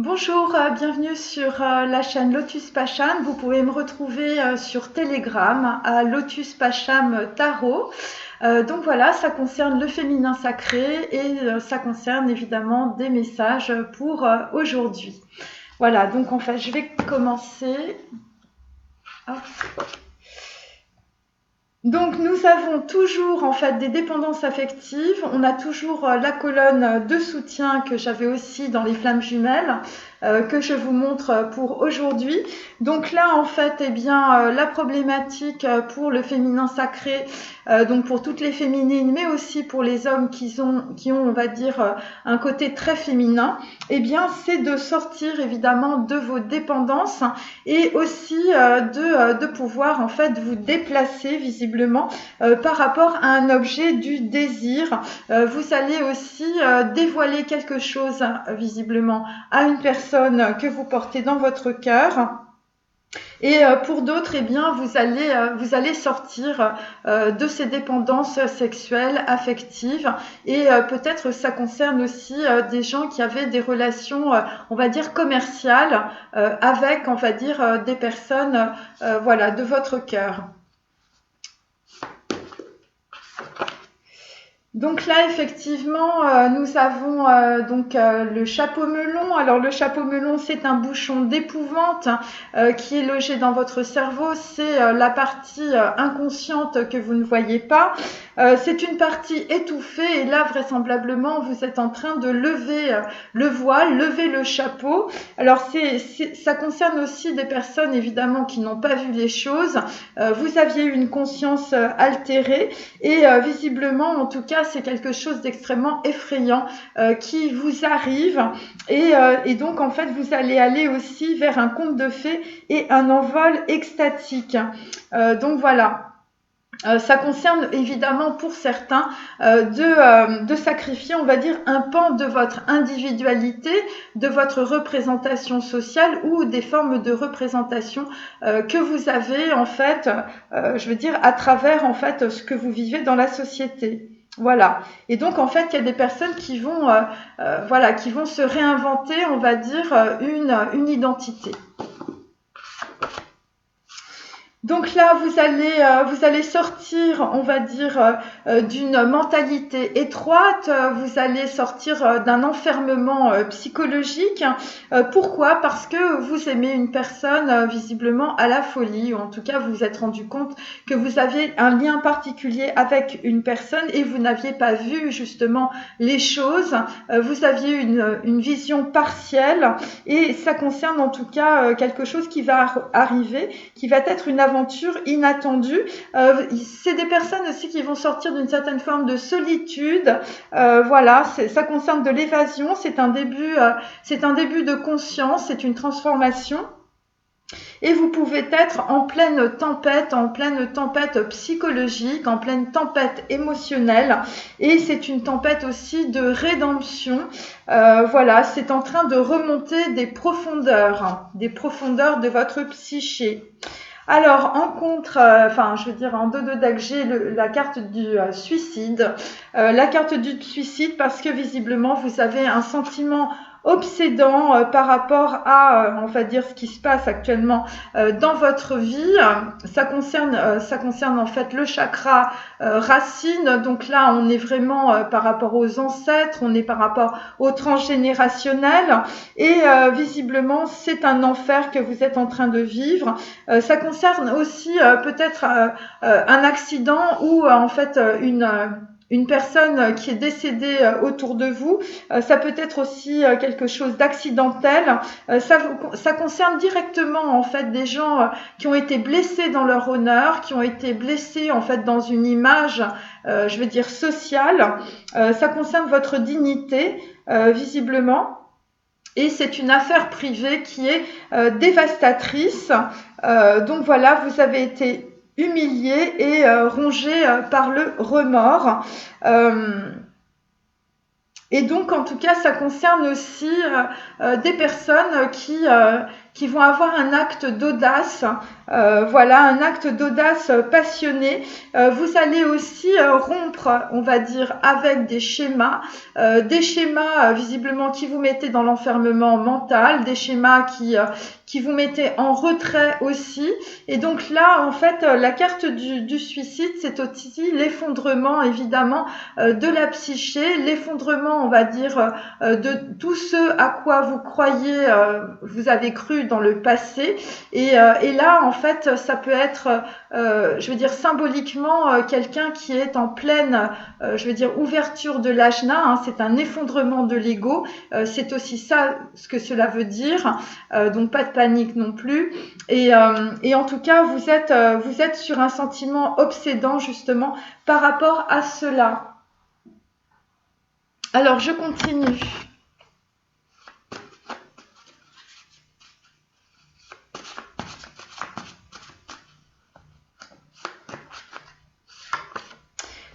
Bonjour, bienvenue sur la chaîne Lotus Pacham. Vous pouvez me retrouver sur Telegram à Lotus Pacham Tarot. Donc voilà, ça concerne le féminin sacré et ça concerne évidemment des messages pour aujourd'hui. Voilà, donc en fait, je vais commencer. Hop. Donc nous avons toujours en fait des dépendances affectives, on a toujours la colonne de soutien que j'avais aussi dans les flammes jumelles, que je vous montre pour aujourd'hui. Donc là en fait eh bien la problématique pour le féminin sacré, donc pour toutes les féminines mais aussi pour les hommes qui ont on va dire un côté très féminin, eh bien c'est de sortir évidemment de vos dépendances et aussi de pouvoir en fait vous déplacer visiblement par rapport à un objet du désir. Vous allez aussi dévoiler quelque chose visiblement à une personne que vous portez dans votre cœur. Et pour d'autres, eh bien, vous allez sortir de ces dépendances sexuelles, affectives, et peut-être ça concerne aussi des gens qui avaient des relations, on va dire commerciales, avec, on va dire, des personnes, voilà, de votre cœur. Donc là, effectivement, nous avons donc le chapeau melon. Alors le chapeau melon, c'est un bouchon d'épouvante qui est logé dans votre cerveau. C'est la partie inconsciente que vous ne voyez pas. C'est une partie étouffée et là, vraisemblablement, vous êtes en train de lever le voile, lever le chapeau. Alors ça concerne aussi des personnes, évidemment, qui n'ont pas vu les choses. Vous aviez eu une conscience altérée et visiblement, en tout cas, c'est quelque chose d'extrêmement effrayant qui vous arrive et donc en fait vous allez aller aussi vers un conte de fées et un envol extatique. Donc voilà. Ça concerne évidemment pour certains de sacrifier, on va dire, un pan de votre individualité, de votre représentation sociale ou des formes de représentation que vous avez en fait, je veux dire, à travers en fait ce que vous vivez dans la société. Voilà. Et donc en fait, il y a des personnes qui vont, voilà, qui vont se réinventer, on va dire, une identité. Donc là, vous allez sortir, on va dire, d'une mentalité étroite. Vous allez sortir d'un enfermement psychologique. Pourquoi? Parce que vous aimez une personne visiblement à la folie, ou en tout cas vous vous êtes rendu compte que vous aviez un lien particulier avec une personne et vous n'aviez pas vu justement les choses. Vous aviez une vision partielle et ça concerne en tout cas quelque chose qui va arriver, qui va être une aventure inattendue. C'est des personnes aussi qui vont sortir d'une certaine forme de solitude. Voilà, ça concerne de l'évasion. C'est un début de conscience. C'est une transformation. Et vous pouvez être en pleine tempête psychologique, en pleine tempête émotionnelle. Et c'est une tempête aussi de rédemption. Voilà, c'est en train de remonter des profondeurs de votre psyché. Alors, en contre, je veux dire en dos de deck, j'ai la carte du suicide. La carte du suicide parce que visiblement, vous avez un sentiment obsédant par rapport à, on va dire, ce qui se passe actuellement dans votre vie. Ça concerne en fait le chakra racine. Donc là, on est vraiment par rapport aux ancêtres, on est par rapport au transgénérationnel. Et visiblement, c'est un enfer que vous êtes en train de vivre. Ça concerne aussi peut-être un accident ou en fait une personne qui est décédée autour de vous. Ça peut être aussi quelque chose d'accidentel. Ça concerne directement en fait des gens qui ont été blessés dans leur honneur, qui ont été blessés en fait dans une image, je veux dire sociale. Ça concerne votre dignité, visiblement. Et c'est une affaire privée qui est dévastatrice. Donc voilà, vous avez été humilié et rongé par le remords. Et donc, en tout cas, ça concerne aussi des personnes qui vont avoir un acte d'audace, voilà, un acte d'audace passionné. Vous allez aussi rompre, on va dire, avec des schémas visiblement qui vous mettaient dans l'enfermement mental, des schémas qui vous mettaient en retrait aussi. Et donc là, en fait, la carte du suicide, c'est aussi l'effondrement, évidemment, de la psyché, l'effondrement, on va dire, de tout ce à quoi vous croyez, vous avez cru dans le passé. Et là, en fait, ça peut être, je veux dire, symboliquement, quelqu'un qui est en pleine, je veux dire, ouverture de l'ajna, hein, c'est un effondrement de l'ego, c'est aussi ça ce que cela veut dire, donc pas de panique non plus. Et en tout cas, vous êtes sur un sentiment obsédant justement par rapport à cela. Alors, je continue.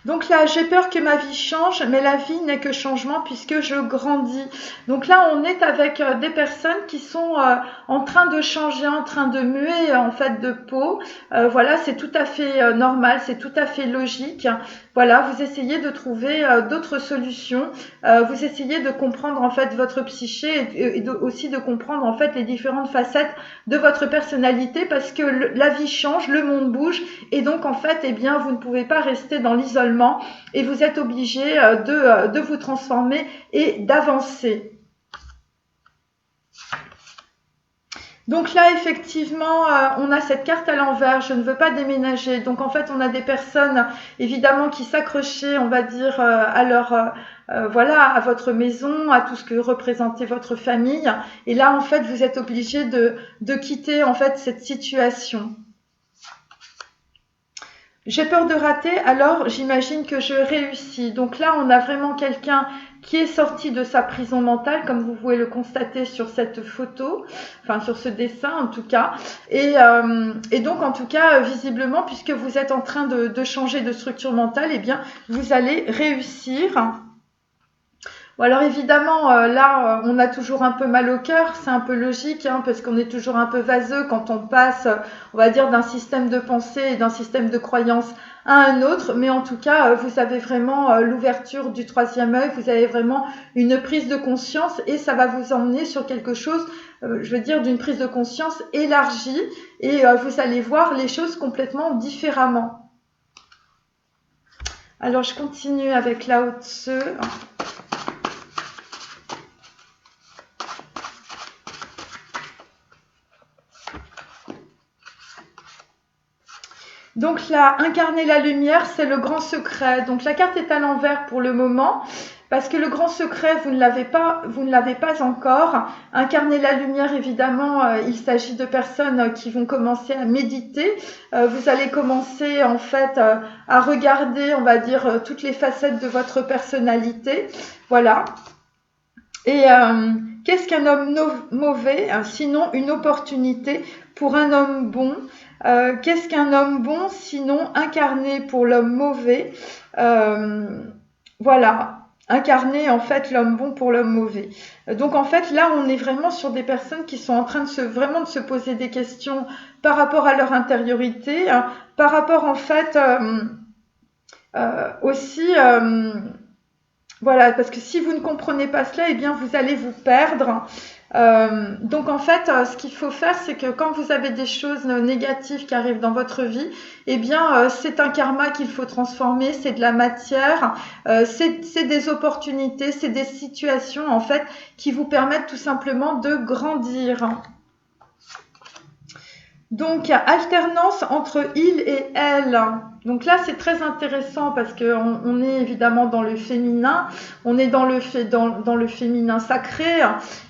Donc là, j'ai peur que ma vie change, mais la vie n'est que changement puisque je grandis. Donc là, on est avec des personnes qui sont en train de changer, en train de muer en fait de peau. Voilà, c'est tout à fait normal, c'est tout à fait logique. Voilà, vous essayez de trouver d'autres solutions. Vous essayez de comprendre en fait votre psyché et aussi de comprendre en fait les différentes facettes de votre personnalité parce que la vie change, le monde bouge et donc en fait, eh bien, vous ne pouvez pas rester dans l'isolement et vous êtes obligé de vous transformer et d'avancer. Donc là, effectivement, on a cette carte à l'envers, je ne veux pas déménager. Donc en fait, on a des personnes, évidemment, qui s'accrochaient, on va dire, à leur, voilà, à votre maison, à tout ce que représentait votre famille. Et là, en fait, vous êtes obligé de quitter, en fait, cette situation. J'ai peur de rater, alors j'imagine que je réussis. Donc là, on a vraiment quelqu'un qui est sorti de sa prison mentale, comme vous pouvez le constater sur cette photo, enfin sur ce dessin en tout cas. Et donc en tout cas, visiblement, puisque vous êtes en train de changer de structure mentale, eh bien, vous allez réussir. Bon, alors évidemment, là, on a toujours un peu mal au cœur, c'est un peu logique, hein, parce qu'on est toujours un peu vaseux quand on passe, on va dire, d'un système de pensée et d'un système de croyance à un autre. Mais en tout cas, vous avez vraiment l'ouverture du troisième œil, vous avez vraiment une prise de conscience et ça va vous emmener sur quelque chose, je veux dire, d'une prise de conscience élargie et vous allez voir les choses complètement différemment. Alors, je continue avec Lao Tzu. Donc là, incarner la lumière, c'est le grand secret. Donc la carte est à l'envers pour le moment, parce que le grand secret, vous ne l'avez pas encore. Incarner la lumière, évidemment, il s'agit de personnes qui vont commencer à méditer. Vous allez commencer en fait à regarder, on va dire, toutes les facettes de votre personnalité. Voilà. Et qu'est-ce qu'un homme mauvais, sinon une opportunité pour un homme bon? Qu'est-ce qu'un homme bon, sinon incarné pour l'homme mauvais? Voilà, incarner en fait l'homme bon pour l'homme mauvais. Donc en fait là, on est vraiment sur des personnes qui sont en train vraiment de se poser des questions par rapport à leur intériorité, hein, par rapport en fait aussi. Voilà, parce que si vous ne comprenez pas cela, eh bien vous allez vous perdre. Donc en fait, ce qu'il faut faire, c'est que quand vous avez des choses négatives qui arrivent dans votre vie, eh bien c'est un karma qu'il faut transformer, c'est de la matière, c'est des opportunités, c'est des situations en fait qui vous permettent tout simplement de grandir. Donc, alternance entre il et elle. Donc là, c'est très intéressant parce qu'on est évidemment dans le féminin, on est dans le féminin sacré.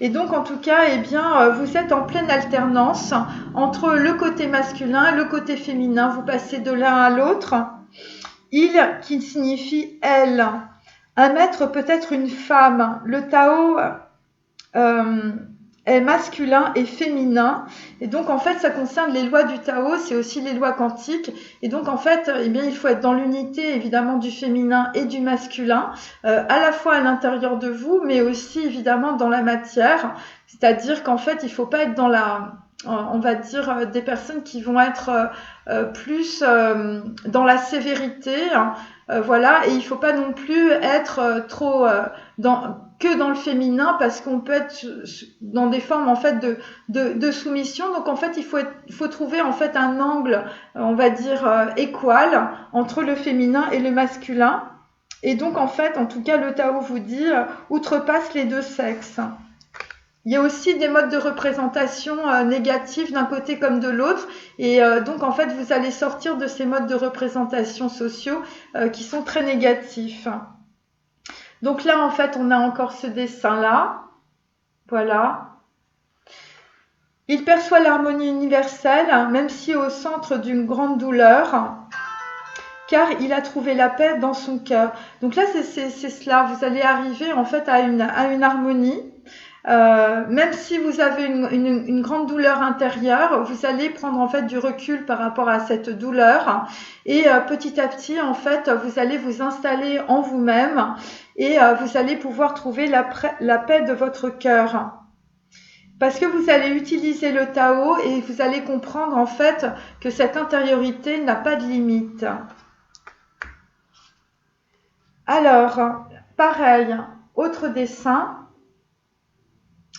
Et donc, en tout cas, eh bien, vous êtes en pleine alternance entre le côté masculin, le côté féminin. Vous passez de l'un à l'autre. Il qui signifie elle. Un maître peut être une femme. Le Tao... est masculin et féminin. Et donc, en fait, ça concerne les lois du Tao, c'est aussi les lois quantiques. Et donc, en fait, eh bien, il faut être dans l'unité, évidemment, du féminin et du masculin, à la fois à l'intérieur de vous, mais aussi, évidemment, dans la matière. C'est-à-dire qu'en fait, il ne faut pas être dans on va dire, des personnes qui vont être plus dans la sévérité, hein, voilà, et il ne faut pas non plus être trop que dans le féminin parce qu'on peut être dans des formes en fait de soumission. Donc en fait, il faut trouver en fait un angle, on va dire équal entre le féminin et le masculin. Et donc en fait, en tout cas, le Tao vous dit outrepasse les deux sexes. Il y a aussi des modes de représentation négatifs d'un côté comme de l'autre. Et donc, en fait, vous allez sortir de ces modes de représentation sociaux qui sont très négatifs. Donc là, en fait, on a encore ce dessin-là. Voilà. Il perçoit l'harmonie universelle, même si au centre d'une grande douleur, car il a trouvé la paix dans son cœur. Donc là, c'est cela. Vous allez arriver, en fait, à une harmonie. Même si vous avez une grande douleur intérieure, vous allez prendre en fait du recul par rapport à cette douleur et petit à petit en fait vous allez vous installer en vous-même et vous allez pouvoir trouver la paix de votre cœur. Parce que vous allez utiliser le Tao et vous allez comprendre en fait que cette intériorité n'a pas de limite. Alors, pareil, autre dessin.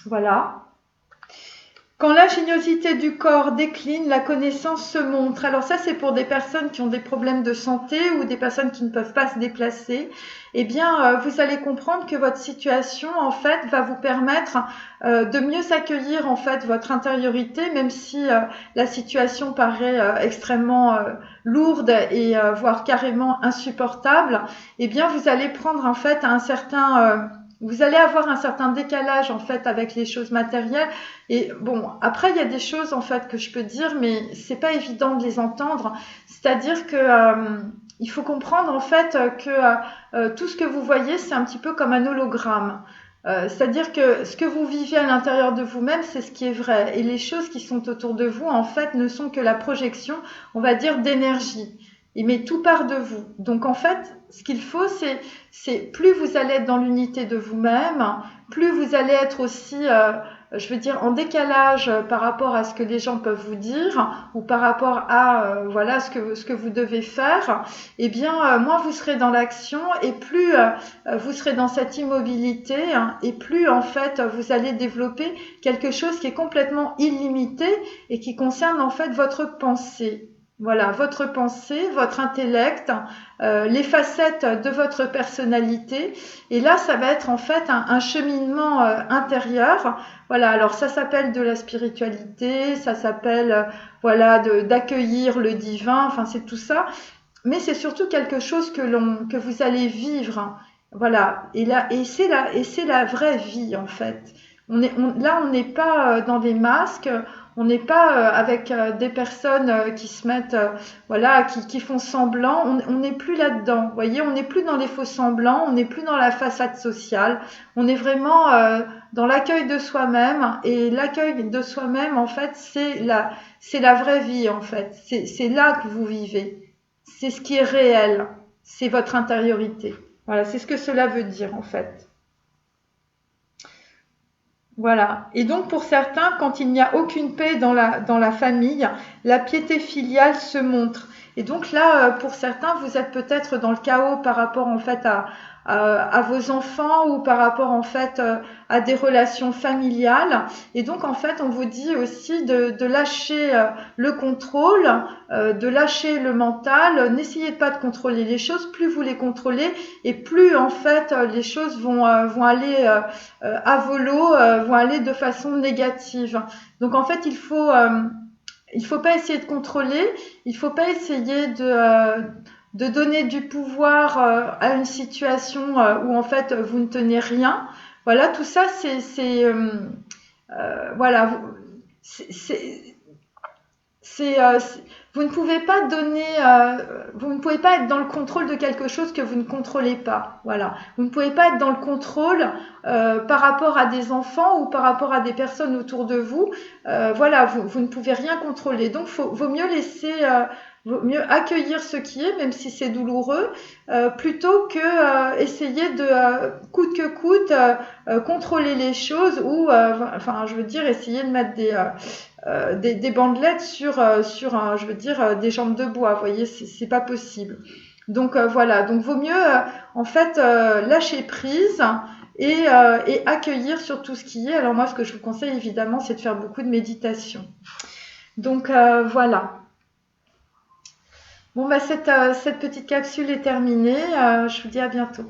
Voilà. Quand l'ingéniosité du corps décline, la connaissance se montre. Alors ça, c'est pour des personnes qui ont des problèmes de santé ou des personnes qui ne peuvent pas se déplacer. Eh bien, vous allez comprendre que votre situation, en fait, va vous permettre de mieux accueillir, en fait, votre intériorité, même si la situation paraît extrêmement lourde et voire carrément insupportable. Eh bien, vous allez prendre, en fait, vous allez avoir un certain décalage en fait avec les choses matérielles. Et bon, après il y a des choses en fait que je peux dire, mais c'est pas évident de les entendre. C'est-à-dire que il faut comprendre en fait que tout ce que vous voyez, c'est un petit peu comme un hologramme. C'est-à-dire que ce que vous vivez à l'intérieur de vous-même, c'est ce qui est vrai. Et les choses qui sont autour de vous, en fait, ne sont que la projection, on va dire, d'énergie. Mais tout part de vous. Donc en fait, ce qu'il faut, c'est plus vous allez être dans l'unité de vous-même, plus vous allez être aussi, je veux dire, en décalage par rapport à ce que les gens peuvent vous dire ou par rapport à voilà ce que vous devez faire. Eh bien, moins vous serez dans l'action et plus vous serez dans cette immobilité hein, et plus en fait vous allez développer quelque chose qui est complètement illimité et qui concerne en fait votre pensée. Voilà, votre pensée, votre intellect, les facettes de votre personnalité. Et là, ça va être en fait un cheminement intérieur. Voilà, alors ça s'appelle de la spiritualité, ça s'appelle voilà d'accueillir le divin. Enfin, c'est tout ça. Mais c'est surtout quelque chose que vous allez vivre. Voilà, et c'est la vraie vie en fait. Là, on n'est pas dans des masques. On n'est pas avec des personnes qui se mettent, voilà, qui font semblant. On n'est plus là-dedans. Vous voyez, on n'est plus dans les faux semblants. On n'est plus dans la façade sociale. On est vraiment dans l'accueil de soi-même. Et l'accueil de soi-même, en fait, c'est la vraie vie, en fait. C'est là que vous vivez. C'est ce qui est réel. C'est votre intériorité. Voilà, c'est ce que cela veut dire, en fait. Voilà. Et donc pour certains, quand il n'y a aucune paix dans la famille, la piété filiale se montre. Et donc là, pour certains, vous êtes peut-être dans le chaos par rapport en fait à vos enfants ou par rapport en fait à des relations familiales. Et donc en fait, on vous dit aussi de lâcher le contrôle, de lâcher le mental. N'essayez pas de contrôler les choses. Plus vous les contrôlez et plus en fait les choses vont aller à volo vont aller de façon négative. Donc en fait, il faut pas essayer de contrôler, il faut pas essayer de donner du pouvoir à une situation où en fait vous ne tenez rien. Voilà, tout ça voilà, c'est vous ne pouvez pas donner, vous ne pouvez pas être dans le contrôle de quelque chose que vous ne contrôlez pas. Voilà. Vous ne pouvez pas être dans le contrôle par rapport à des enfants ou par rapport à des personnes autour de vous. Voilà, vous ne pouvez rien contrôler. Donc, vaut mieux vaut mieux accueillir ce qui est, même si c'est douloureux, plutôt que essayer de coûte que coûte contrôler les choses ou, enfin, je veux dire, essayer de mettre des bandelettes je veux dire, des jambes de bois. Vous voyez, c'est pas possible. Donc voilà, donc vaut mieux en fait lâcher prise et accueillir sur tout ce qui est. Alors moi, ce que je vous conseille évidemment, c'est de faire beaucoup de méditation. Donc voilà. Bon, bah cette petite capsule est terminée. Je vous dis à bientôt.